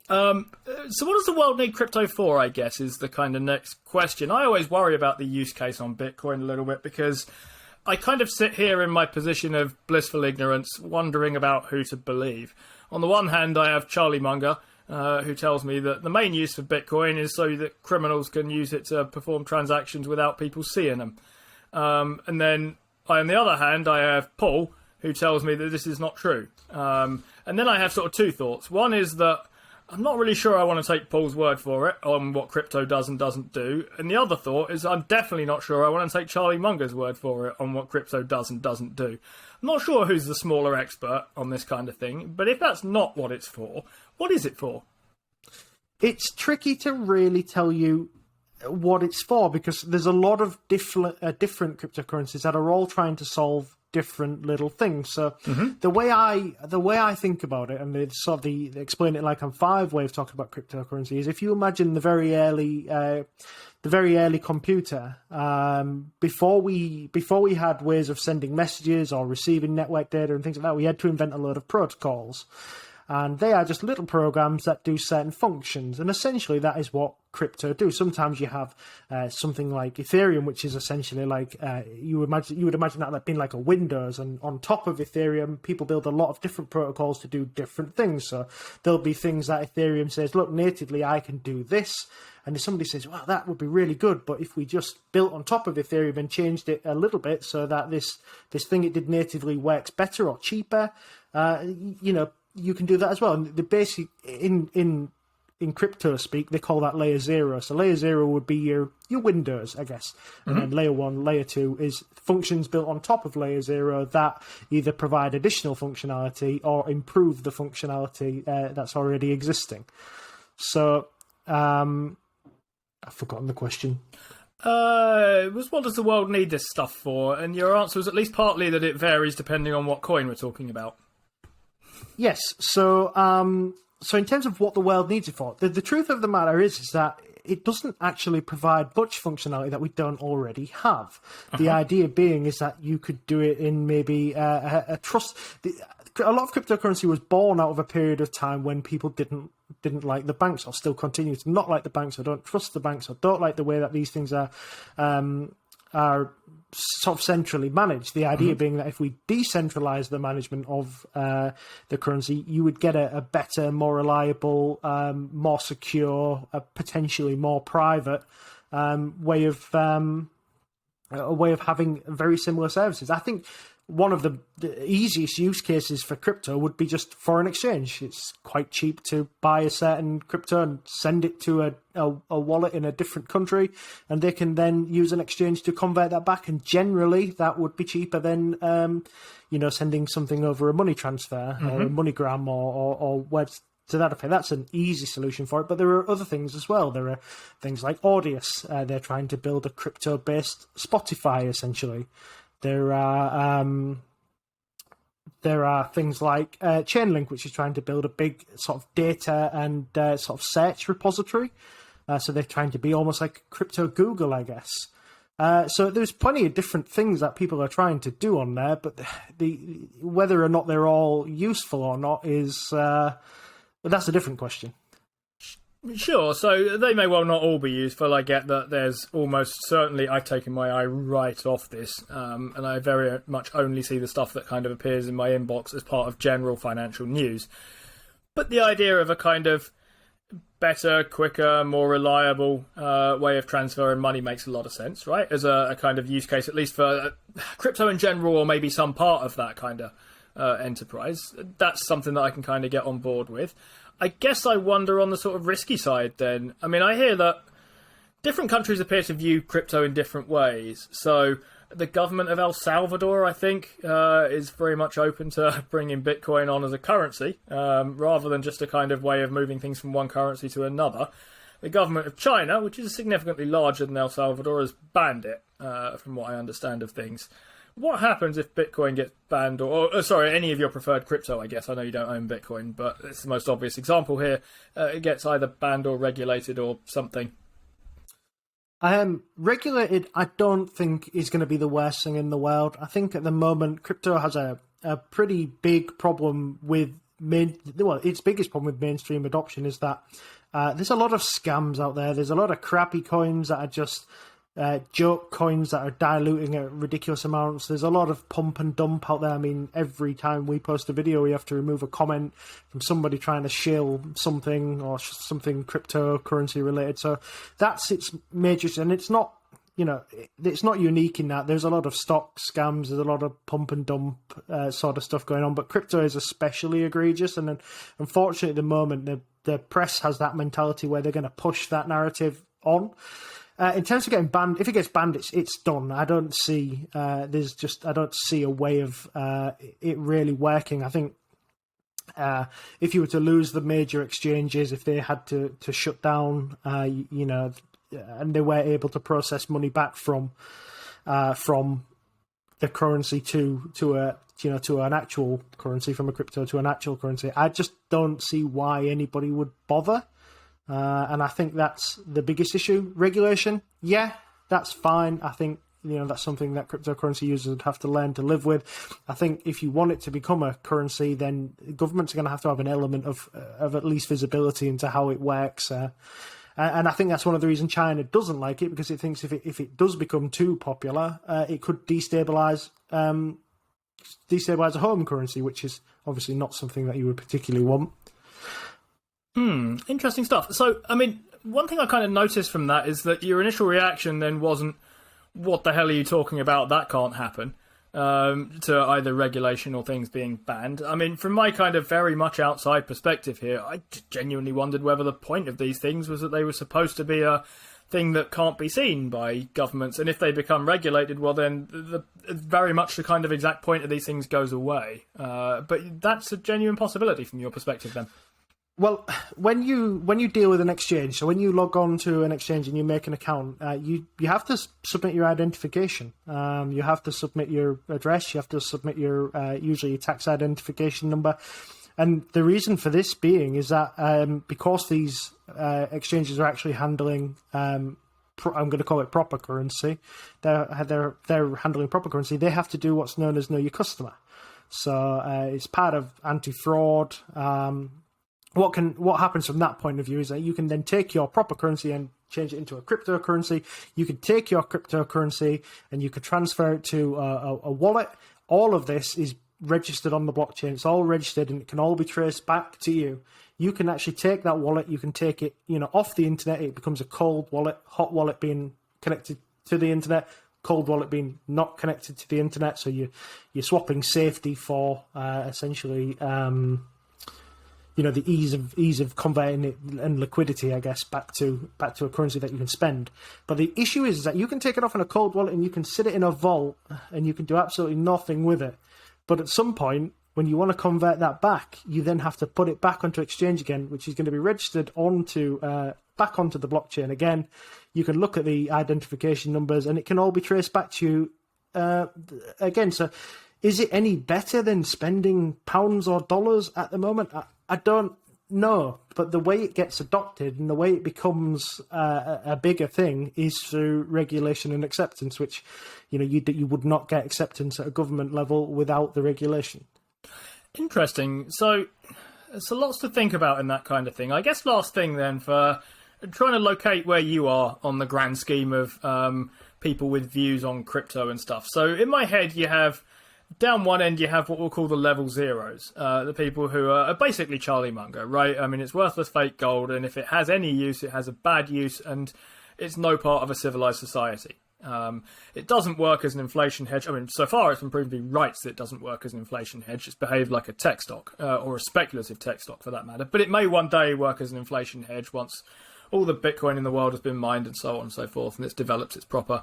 So what does the world need crypto for, I guess, is the kind of next question. I always worry about the use case on Bitcoin a little bit because I kind of sit here in my position of blissful ignorance, wondering about who to believe. On the one hand, I have Charlie Munger, who tells me that the main use of Bitcoin is so that criminals can use it to perform transactions without people seeing them. And then, on the other hand, I have Paul, who tells me that this is not true. And then I have sort of two thoughts. One is that I'm not really sure I want to take Paul's word for it on what crypto does and doesn't do. And the other thought is I'm definitely not sure I want to take Charlie Munger's word for it on what crypto does and doesn't do. I'm not sure who's the smaller expert on this kind of thing, but if that's not what it's for, what is it for? It's tricky to really tell you what it's for because there's a lot of different cryptocurrencies that are all trying to solve different little things. So the way I think about it, and it's sort of the explain it like I'm five way of talking about cryptocurrency, is if you imagine the very early computer, before we had ways of sending messages or receiving network data and things like that, we had to invent a load of protocols. And they are just little programs that do certain functions. And essentially that is what crypto do. Sometimes you have something like Ethereum, which is essentially like you would imagine that being like a Windows. And on top of Ethereum, people build a lot of different protocols to do different things. So there'll be things that Ethereum says, look, natively I can do this. And if somebody says, well, that would be really good, but if we just built on top of Ethereum and changed it a little bit so that this thing it did natively works better or cheaper, you can do that as well. And the basic in crypto speak, they call that layer 0. So layer 0 would be your Windows, I guess. And then layer 1, layer 2 is functions built on top of layer 0 that either provide additional functionality or improve the functionality that's already existing. So I've forgotten the question. It was what does the world need this stuff for? And your answer was at least partly that it varies depending on what coin we're talking about. Yes. So in terms of what the world needs it for, the truth of the matter is that it doesn't actually provide much functionality that we don't already have. The idea being is that you could do it in maybe a trust. A lot of cryptocurrency was born out of a period of time when people didn't like the banks or still continue to not like the banks or don't trust the banks or don't like the way that these things are sort of centrally managed. The idea being that if we decentralize the management of the currency, you would get a better, more reliable, more secure, potentially more private way of having very similar services. I think one of the easiest use cases for crypto would be just foreign exchange. It's quite cheap to buy a certain crypto and send it to a wallet in a different country, and they can then use an exchange to convert that back. And generally, that would be cheaper than sending something over a money transfer or a MoneyGram or words to that effect. That's an easy solution for it. But there are other things as well. There are things like Audius. They're trying to build a crypto-based Spotify, essentially. There are things like Chainlink, which is trying to build a big sort of data and sort of search repository. So they're trying to be almost like crypto Google, I guess. So there's plenty of different things that people are trying to do on there, but whether or not they're all useful or not that's a different question. Sure, so they may well not all be useful. I get that there's almost certainly, I've taken my eye right off this, and I very much only see the stuff that kind of appears in my inbox as part of general financial news. But the idea of a kind of better, quicker, more reliable way of transferring money makes a lot of sense, right? As a kind of use case, at least for crypto in general, or maybe some part of that kind of enterprise. That's something that I can kind of get on board with. I guess I wonder on the sort of risky side then. I mean, I hear that different countries appear to view crypto in different ways. So the government of El Salvador, I think, is very much open to bringing Bitcoin on as a currency, rather than just a kind of way of moving things from one currency to another. The government of China, which is significantly larger than El Salvador, has banned it, from what I understand of things. What happens if Bitcoin gets banned, or sorry, any of your preferred crypto, I guess? I know you don't own Bitcoin, but it's the most obvious example here. It gets either banned or regulated or something. Regulated, I don't think is going to be the worst thing in the world. I think at the moment, crypto has a pretty big problem with its biggest problem with mainstream adoption is that there's a lot of scams out there. There's a lot of crappy coins that are just joke coins that are diluting at ridiculous amounts. There's a lot of pump and dump out there. I mean, every time we post a video, we have to remove a comment from somebody trying to shill something or something cryptocurrency related. So that's its major, and it's not, it's not unique in that. There's a lot of stock scams, there's a lot of pump and dump sort of stuff going on, but crypto is especially egregious. And then, unfortunately, at the moment, the press has that mentality where they're going to push that narrative on. In terms of getting banned, if it gets banned, it's done. I don't see I don't see a way of it really working. I think if you were to lose the major exchanges, if they had to shut down, and they weren't able to process money back from the currency to an actual currency, from a crypto to an actual currency, I just don't see why anybody would bother. And I think that's the biggest issue. Regulation, yeah, that's fine. I think, that's something that cryptocurrency users would have to learn to live with. I think if you want it to become a currency, then governments are going to have an element of at least visibility into how it works. And I think that's one of the reasons China doesn't like it, because it thinks if it does become too popular, it could destabilize a home currency, which is obviously not something that you would particularly want. Interesting stuff. So, I mean, one thing I kind of noticed from that is that your initial reaction then wasn't, what the hell are you talking about? That can't happen, to either regulation or things being banned. I mean, from my kind of very much outside perspective here, I genuinely wondered whether the point of these things was that they were supposed to be a thing that can't be seen by governments. And if they become regulated, well, then very much the kind of exact point of these things goes away. But that's a genuine possibility from your perspective then. Well, when you deal with an exchange, so when you log on to an exchange and you make an account, you have to submit your identification. You have to submit your address. You have to submit your usually your tax identification number. And the reason for this being is that because these exchanges are actually handling, I'm going to call it proper currency. They're handling proper currency. They have to do what's known as know your customer. So it's part of anti-fraud. What happens from that point of view is that you can then take your proper currency and change it into a cryptocurrency. You can take your cryptocurrency and you can transfer it to a wallet. All of this is registered on the blockchain. It's all registered and it can all be traced back to you. You can actually take that wallet. You can take it, off the internet. It becomes a cold wallet. Hot wallet being connected to the internet. Cold wallet being not connected to the internet. So you're swapping safety for essentially. The ease of converting it and liquidity, I guess, back to a currency that you can spend. But the issue is that you can take it off in a cold wallet and you can sit it in a vault and you can do absolutely nothing with it. But at some point, when you want to convert that back, you then have to put it back onto exchange again, which is going to be registered back onto the blockchain again. You can look at the identification numbers and it can all be traced back to you again. So is it any better than spending pounds or dollars at the moment? I don't know, but the way it gets adopted and the way it becomes a bigger thing is through regulation and acceptance, which you would not get acceptance at a government level without the regulation. Interesting. So lots to think about in that kind of thing. I guess last thing then, for trying to locate where you are on the grand scheme of people with views on crypto and stuff. So in my head, you have, down one end, you have what we'll call the level zeros, the people who are basically Charlie Munger, right? I mean, it's worthless fake gold, and if it has any use, it has a bad use, and it's no part of a civilized society. It doesn't work as an inflation hedge. I mean, so far it's been proven to be right that it doesn't work as an inflation hedge. It's behaved like a tech stock, or a speculative tech stock for that matter. But it may one day work as an inflation hedge once all the Bitcoin in the world has been mined and so on and so forth, and it's developed its proper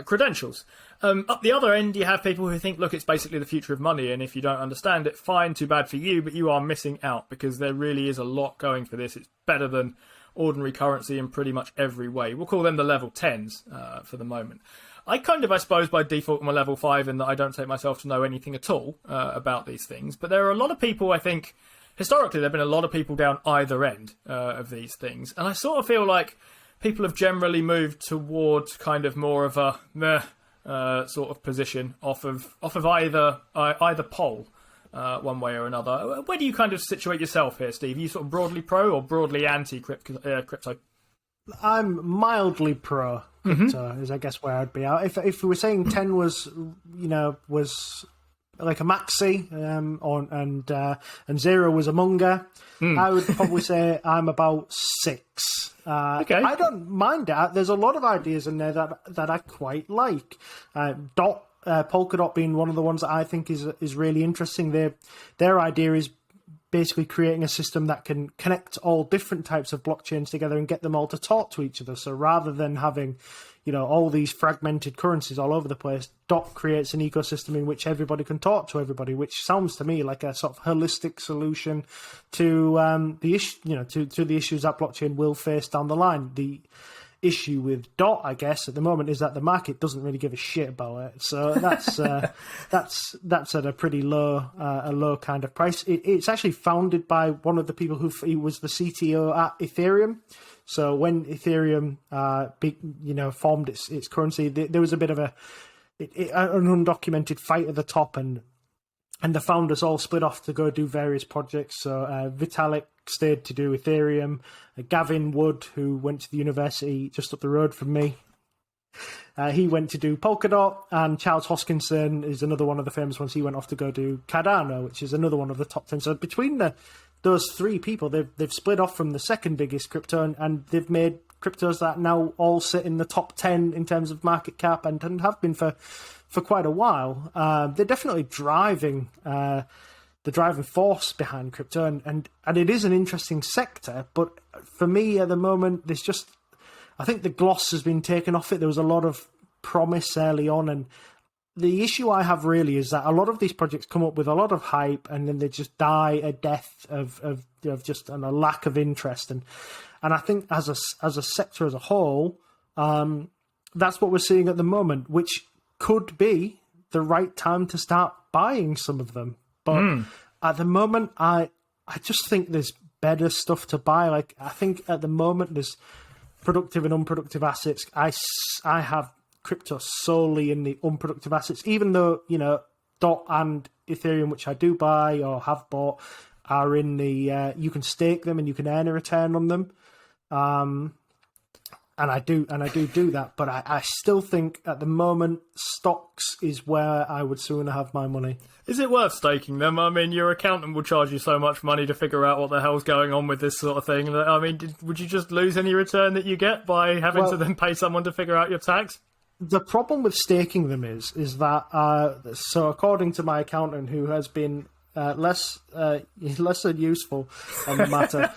credentials. Up the other end, you have people who think, look, it's basically the future of money, and if you don't understand it, fine, too bad for you, but you are missing out, because there really is a lot going for this. It's better than ordinary currency in pretty much every way. We'll call them the level 10s for the moment. I suppose, by default, am a level 5 in that I don't take myself to know anything at all about these things, but there are a lot of people, I think, historically, there have been a lot of people down either end of these things, and I sort of feel like people have generally moved towards kind of more of a meh sort of position off of either pole. one way or another. Where do you kind of situate yourself here, Steve? Are you sort of broadly pro or broadly anti-crypto? I'm mildly pro crypto, is I guess where I'd be at. If we were saying 10 was like a maxi, and 0 was a monger, I would probably say I'm about 6. Okay. I don't mind that. There's a lot of ideas in there that I quite like. Polkadot being one of the ones that I think is really interesting. Their idea is basically creating a system that can connect all different types of blockchains together and get them all to talk to each other. So rather than having, all these fragmented currencies all over the place, Dot creates an ecosystem in which everybody can talk to everybody, which sounds to me like a sort of holistic solution to the issue, to the issues that blockchain will face down the line. The issue with Dot, I guess, at the moment is that the market doesn't really give a shit about it. So that's that's at a pretty low kind of price. It's actually founded by one of the people he was the CTO at Ethereum. So when Ethereum formed its currency, there was a bit of an undocumented fight at the top, and the founders all split off to go do various projects. So Vitalik stayed to do Ethereum. Gavin Wood, who went to the university just up the road from me, he went to do Polkadot. And Charles Hoskinson is another one of the famous ones. He went off to go do Cardano, which is another one of the top 10. So between those three people, they've split off from the second biggest crypto, and they've made cryptos that now all sit in the top 10 in terms of market cap, and have been for quite a while. They're definitely driving the driving force behind crypto, and it is an interesting sector. But for me at the moment, I think the gloss has been taken off it. There was a lot of promise early on, and the issue I have really is that a lot of these projects come up with a lot of hype, and then they just die a death of just a lack of interest. And I think as a sector as a whole, that's what we're seeing at the moment, which could be the right time to start buying some of them. But at the moment, I just think there's better stuff to buy. Like, I think at the moment there's productive and unproductive assets. I have crypto solely in the unproductive assets, even though, Dot and Ethereum, which I do buy or have bought, are in the you can stake them and you can earn a return on them. And I do that, but I still think at the moment stocks is where I would sooner have my money. Is it worth staking them? I mean, your accountant will charge you so much money to figure out what the hell's going on with this sort of thing. I mean, would you just lose any return that you get by having to then pay someone to figure out your tax? The problem with staking them is that so according to my accountant, who has been less than useful on the matter,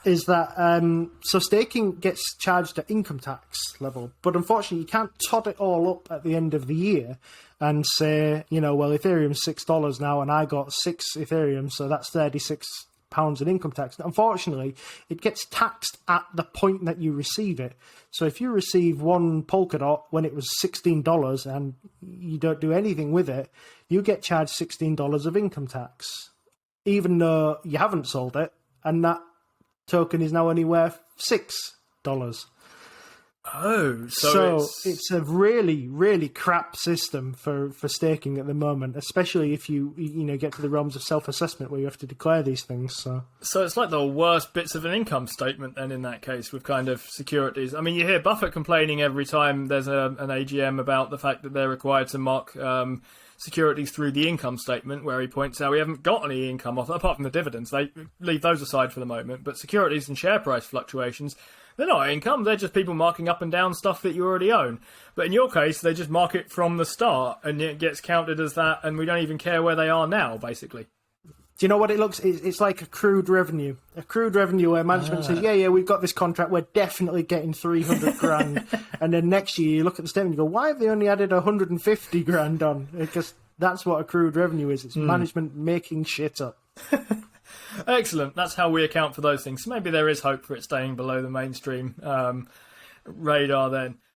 is that so staking gets charged at income tax level, but unfortunately you can't tot it all up at the end of the year and say, well, Ethereum's $6 now and I got 6 Ethereum, so that's £36 in income tax. Unfortunately, it gets taxed at the point that you receive it. So if you receive one Polkadot when it was $16 and you don't do anything with it, you get charged $16 of income tax, even though you haven't sold it, and that token is now only worth $6. Oh, so it's a really, really crap system for staking at the moment, especially if you get to the realms of self-assessment where you have to declare these things. So it's like the worst bits of an income statement then in that case with kind of securities. I mean, you hear Buffett complaining every time there's an AGM about the fact that they're required to mark securities through the income statement, where he points out we haven't got any income off apart from the dividends. They leave those aside for the moment, but securities and share price fluctuations, they're not income, they're just people marking up and down stuff that you already own. But in your case, they just mark it from the start, and it gets counted as that, and we don't even care where they are now, basically. Do you know what it looks? It's like accrued revenue. Accrued revenue where management says, yeah, we've got this contract, we're definitely getting 300 grand. And then next year you look at the statement and you go, why have they only added 150 grand on? Because that's what accrued revenue is. It's management making shit up. Excellent. That's how we account for those things. So maybe there is hope for it staying below the mainstream radar then.